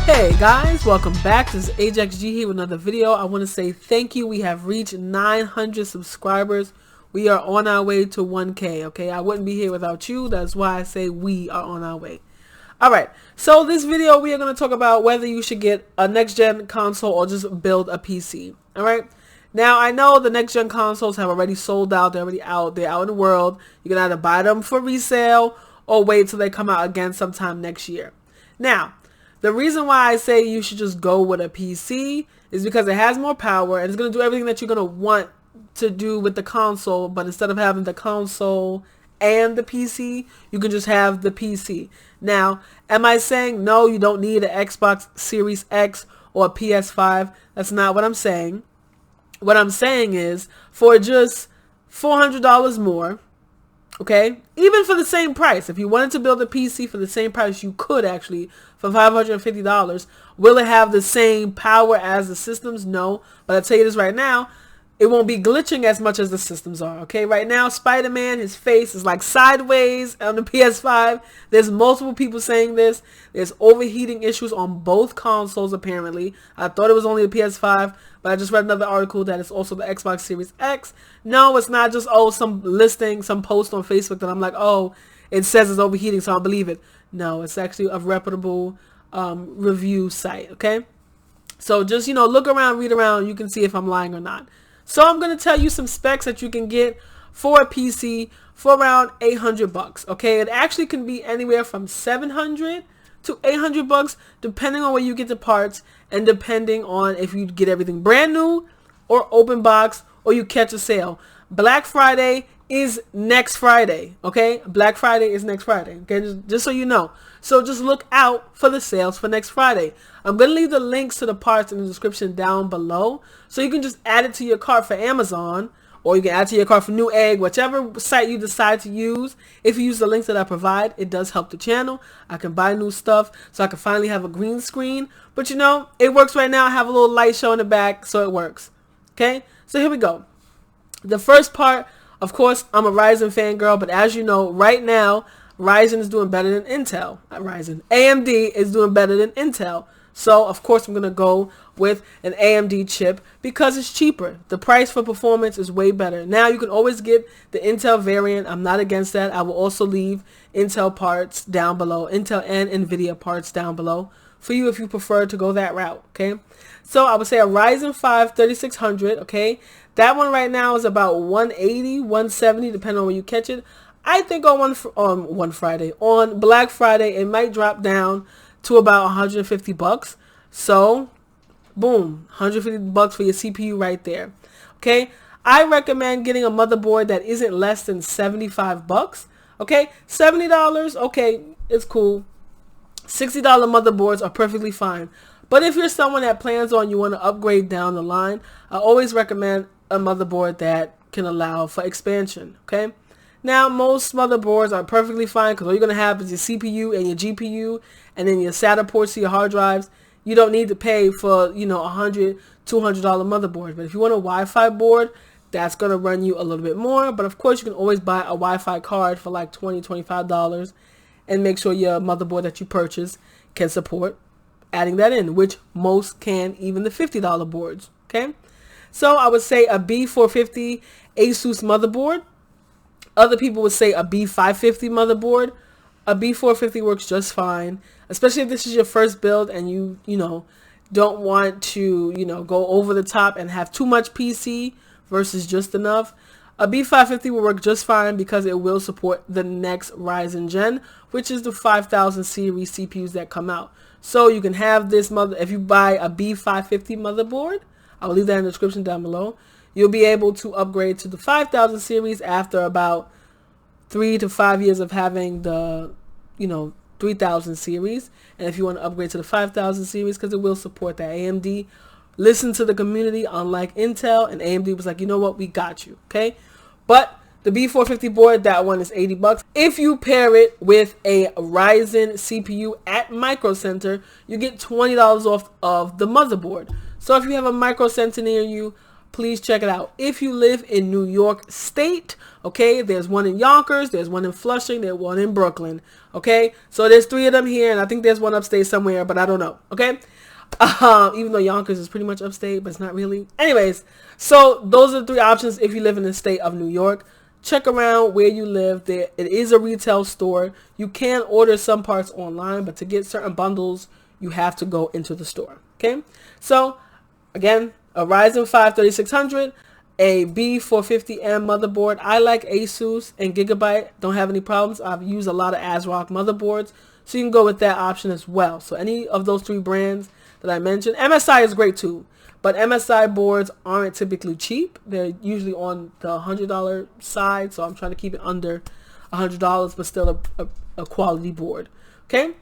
Hey guys, welcome back. This is Ajaxx here with another video. I want to say thank you. We have reached 900 subscribers. We are on our way to 1K, okay? I wouldn't be here without you. That's why I say we are on our way. Alright, so this video we are going to talk about whether you should get a next-gen console or just build a PC. Alright, now I know the next-gen consoles have already sold out. They're already out. They're out in the world. You can either buy them for resale or wait till they come out again sometime next year. Now, the reason why I say you should just go with a PC is because it has more power and it's going to do everything that you're going to want to do with the console, but instead of having the console and the PC, you can just have the PC. Now, am I saying no, you don't need an Xbox Series X or a PS5? That's not what I'm saying. What I'm saying is for just $400 more, okay, even for the same price, if you wanted to build a PC for the same price, you could actually for $550. Will it have the same power as the systems? No, but I'll tell you this right now, it won't be glitching as much as the systems are. Okay, right now Spider-Man, his face is like sideways on the PS5. There's multiple people saying this. There's overheating issues on both consoles apparently. I thought it was only the PS5, but I just read another article that it's also the Xbox Series X. No, it's not just some listing, some post on Facebook that I'm like, oh, it says it's overheating, so I'll believe it. No, it's actually a reputable review site. Okay, so just look around, read around. You can see if I'm lying or not. So I'm going to tell you some specs that you can get for a PC for around $800. Okay, it actually can be anywhere from $700 to $800 depending on where you get the parts and depending on if you get everything brand new or open box or you catch a sale. Black Friday is next Friday. Okay, Black Friday is next Friday. Okay, just so you know. So just look out for the sales for next Friday. I'm going to leave the links to the parts in the description down below. So you can just add it to your cart for Amazon. Or you can add to your cart for Newegg. Whichever site you decide to use. If you use the links that I provide, it does help the channel. I can buy new stuff. So I can finally have a green screen. But it works right now. I have a little light show in the back. So it works. Okay. So here we go. The first part, of course, I'm a Ryzen fangirl. But as you know, right now, Ryzen is doing better than Intel. Not Ryzen. AMD is doing better than Intel. So, of course, I'm going to go with an AMD chip because it's cheaper. The price for performance is way better. Now, you can always get the Intel variant. I'm not against that. I will also leave Intel parts down below. Intel and NVIDIA parts down below for you if you prefer to go that route, okay? So, I would say a Ryzen 5 3600, okay? That one right now is about 180, 170, depending on where you catch it. I think on on Black Friday, it might drop down to about $150. So, boom, $150 for your CPU right there. Okay, I recommend getting a motherboard that isn't less than $75. Okay, $70, okay, it's cool. $60 motherboards are perfectly fine. But if you're someone that plans on you want to upgrade down the line, I always recommend a motherboard that can allow for expansion. Okay. Now, most motherboards are perfectly fine because all you're going to have is your CPU and your GPU and then your SATA ports to your hard drives. You don't need to pay for, $100, $200 motherboard. But if you want a Wi-Fi board, that's going to run you a little bit more. But of course, you can always buy a Wi-Fi card for like $20, $25 and make sure your motherboard that you purchase can support adding that in, which most can, even the $50 boards. Okay, so I would say a B450 Asus motherboard. Other people would say a B550 motherboard. A B450 works just fine, especially if this is your first build and you don't want to, go over the top and have too much PC versus just enough. A B550 will work just fine because it will support the next Ryzen gen, which is the 5000 series CPUs that come out. So you can have this if you buy a B550 motherboard, I'll leave that in the description down below. You'll be able to upgrade to the 5000 series after about 3 to 5 years of having the, 3000 series. And if you want to upgrade to the 5000 series, because it will support that. AMD listened to the community, unlike Intel, and AMD was like, you know what, we got you, okay? But the B450 board, that one is $80. If you pair it with a Ryzen CPU at Micro Center, you get $20 off of the motherboard. So if you have a Micro Center near you, please check it out. If you live in New York State, okay, there's one in Yonkers, there's one in Flushing, there's one in Brooklyn, okay? So there's 3 of them here, and I think there's one upstate somewhere, but I don't know, okay? Even though Yonkers is pretty much upstate, but it's not really. Anyways, so those are the 3 options if you live in the state of New York. Check around where you live. There, it is a retail store. You can order some parts online, but to get certain bundles, you have to go into the store, okay? So, again, a Ryzen 5 3600, a B450M motherboard. I like Asus and Gigabyte. Don't have any problems. I've used a lot of ASRock motherboards, so you can go with that option as well. So any of those 3 brands that I mentioned. MSI is great too, but MSI boards aren't typically cheap. They're usually on the $100 side, so I'm trying to keep it under $100, but still a quality board, okay?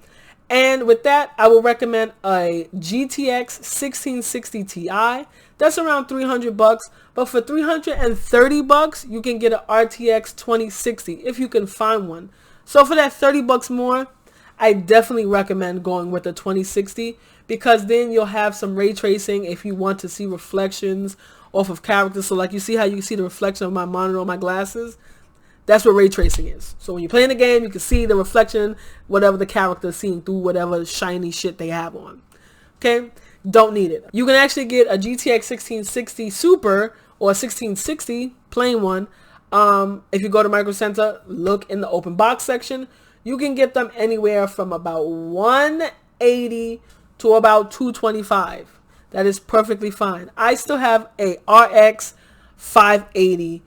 And with that, I will recommend a GTX 1660 Ti. That's around $300, but for $330, you can get an RTX 2060 if you can find one. So for that $30 more, I definitely recommend going with the 2060, because then you'll have some ray tracing if you want to see reflections off of characters. So like you see how you can see the reflection of my monitor on my glasses? That's what ray tracing is. So when you're playing the game, you can see the reflection, whatever the character is seeing through whatever shiny shit they have on. Okay? Don't need it. You can actually get a GTX 1660 Super or a 1660 plain one. If you go to Micro Center, look in the open box section. You can get them anywhere from about $180 to about $225. That is perfectly fine. I still have a RX 580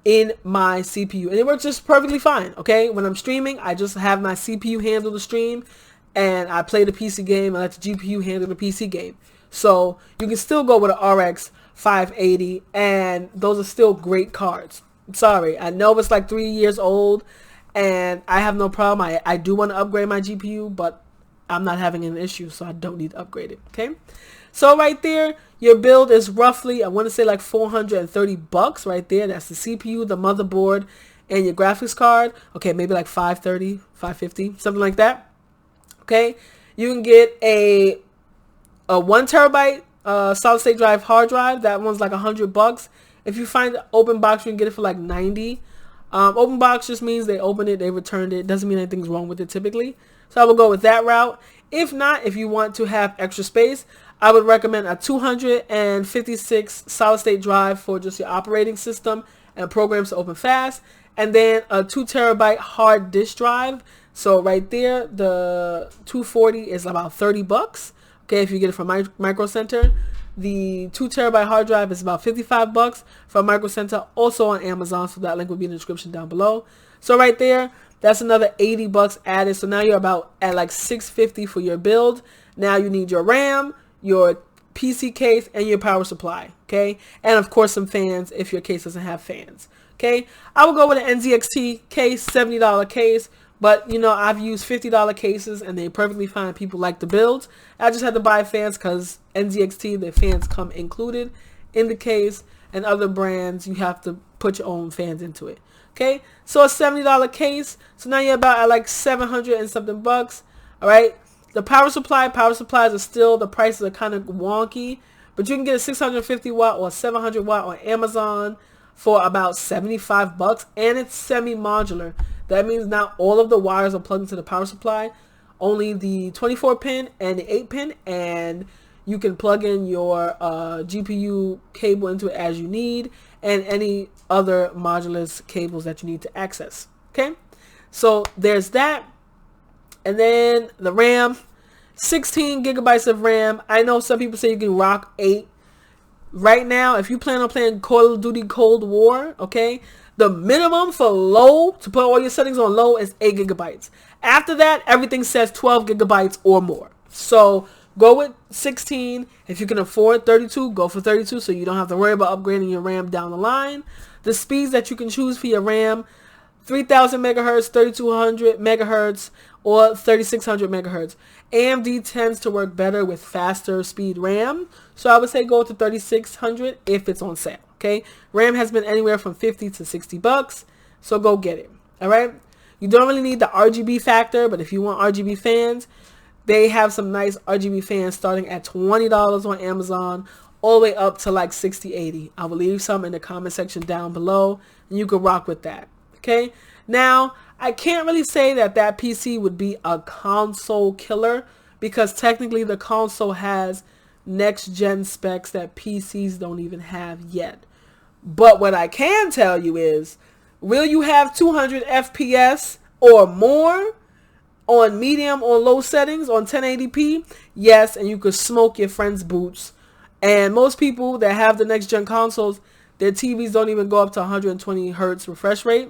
in my CPU, and it works just perfectly fine. Okay, when I'm streaming, I just have my CPU handle the stream, and I play the PC game and let the GPU handle the PC game. So you can still go with an RX 580, and those are still great cards. Sorry, I know it's like 3 years old, and I have no problem. I do want to upgrade my GPU, but I'm not having an issue, so I don't need to upgrade it, okay? So right there, your build is roughly, I want to say like $430 right there. That's the CPU, the motherboard, and your graphics card. Okay, maybe like $530, $550, something like that. Okay, you can get a 1 terabyte solid state drive hard drive. That one's like $100. If you find the open box, you can get it for like $90. Open box just means they opened it, they returned it. Doesn't mean anything's wrong with it typically. So I will go with that route. If not, if you want to have extra space, I would recommend a 256 solid state drive for just your operating system and programs to open fast. And then a 2 terabyte hard disk drive. So right there, the 240 is about $30. Okay, if you get it from Micro Center. The 2 terabyte hard drive is about $55 from Micro Center, also on Amazon. So that link will be in the description down below. So right there, that's another $80 added. So now you're about at like $650 for your build. Now you need your RAM, your PC case, and your power supply. Okay, and of course some fans if your case doesn't have fans. Okay, I will go with an NZXT case, $70 case. But, you know, I've used $50 cases, and they're perfectly fine. People like the builds. I just had to buy fans because NZXT, the fans come included in the case. And other brands, you have to put your own fans into it. Okay? So a $70 case. So now you're about at like 700 and something bucks. All right? The power supplies are still, the prices are kind of wonky. But you can get a 650 watt or 700 watt on Amazon for about $75. And it's semi-modular. That means not all of the wires are plugged into the power supply, only the 24 pin and the 8 pin, and you can plug in your GPU cable into it as you need, and any other modular cables that you need to access. Okay, so there's that. And then the RAM, 16 gigabytes of RAM. I know some people say you can rock 8. Right now, if you plan on playing Call of Duty Cold War, okay, the minimum for low, to put all your settings on low, is 8 gigabytes. After that, everything says 12 gigabytes or more. So go with 16. If you can afford 32, go for 32 so you don't have to worry about upgrading your RAM down the line. The speeds that you can choose for your RAM, 3000 megahertz, 3200 megahertz, or 3600 megahertz. AMD tends to work better with faster speed RAM, so I would say go to 3600 if it's on sale. Okay, RAM has been anywhere from $50 to $60, so go get it. All right, you don't really need the RGB factor, but if you want RGB fans, they have some nice RGB fans starting at $20 on Amazon. all the way up to like 60, 80. I will leave some in the comment section down below, and you can rock with that. Okay. Now, I can't really say that that PC would be a console killer, because technically the console has next gen specs that PCs don't even have yet. But what I can tell you is, will you have 200 FPS or more on medium or low settings on 1080p? Yes, and you could smoke your friend's boots. And most people that have the next gen consoles, their TVs don't even go up to 120 hertz refresh rate.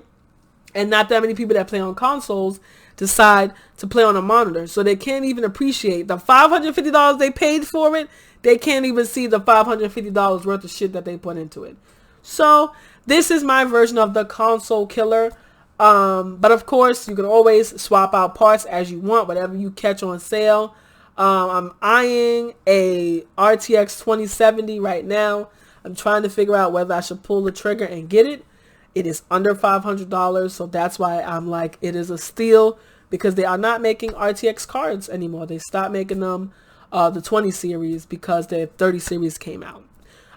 And not that many people that play on consoles decide to play on a monitor. So they can't even appreciate the $550 they paid for it. They can't even see the $550 worth of shit that they put into it. So this is my version of the console killer. But of course, you can always swap out parts as you want, whatever you catch on sale. I'm eyeing a RTX 2070 right now. I'm trying to figure out whether I should pull the trigger and get it. It is under $500, so that's why I'm like, it is a steal, because they are not making RTX cards anymore. They stopped making them, the 20 series, because the 30 series came out.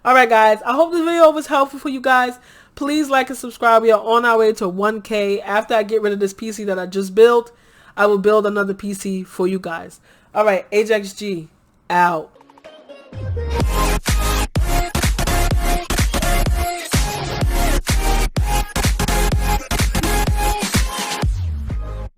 Alright guys, I hope this video was helpful for you guys. Please like and subscribe. We are on our way to 1K. After I get rid of this PC that I just built, I will build another PC for you guys. Alright, Ajaxx G, out.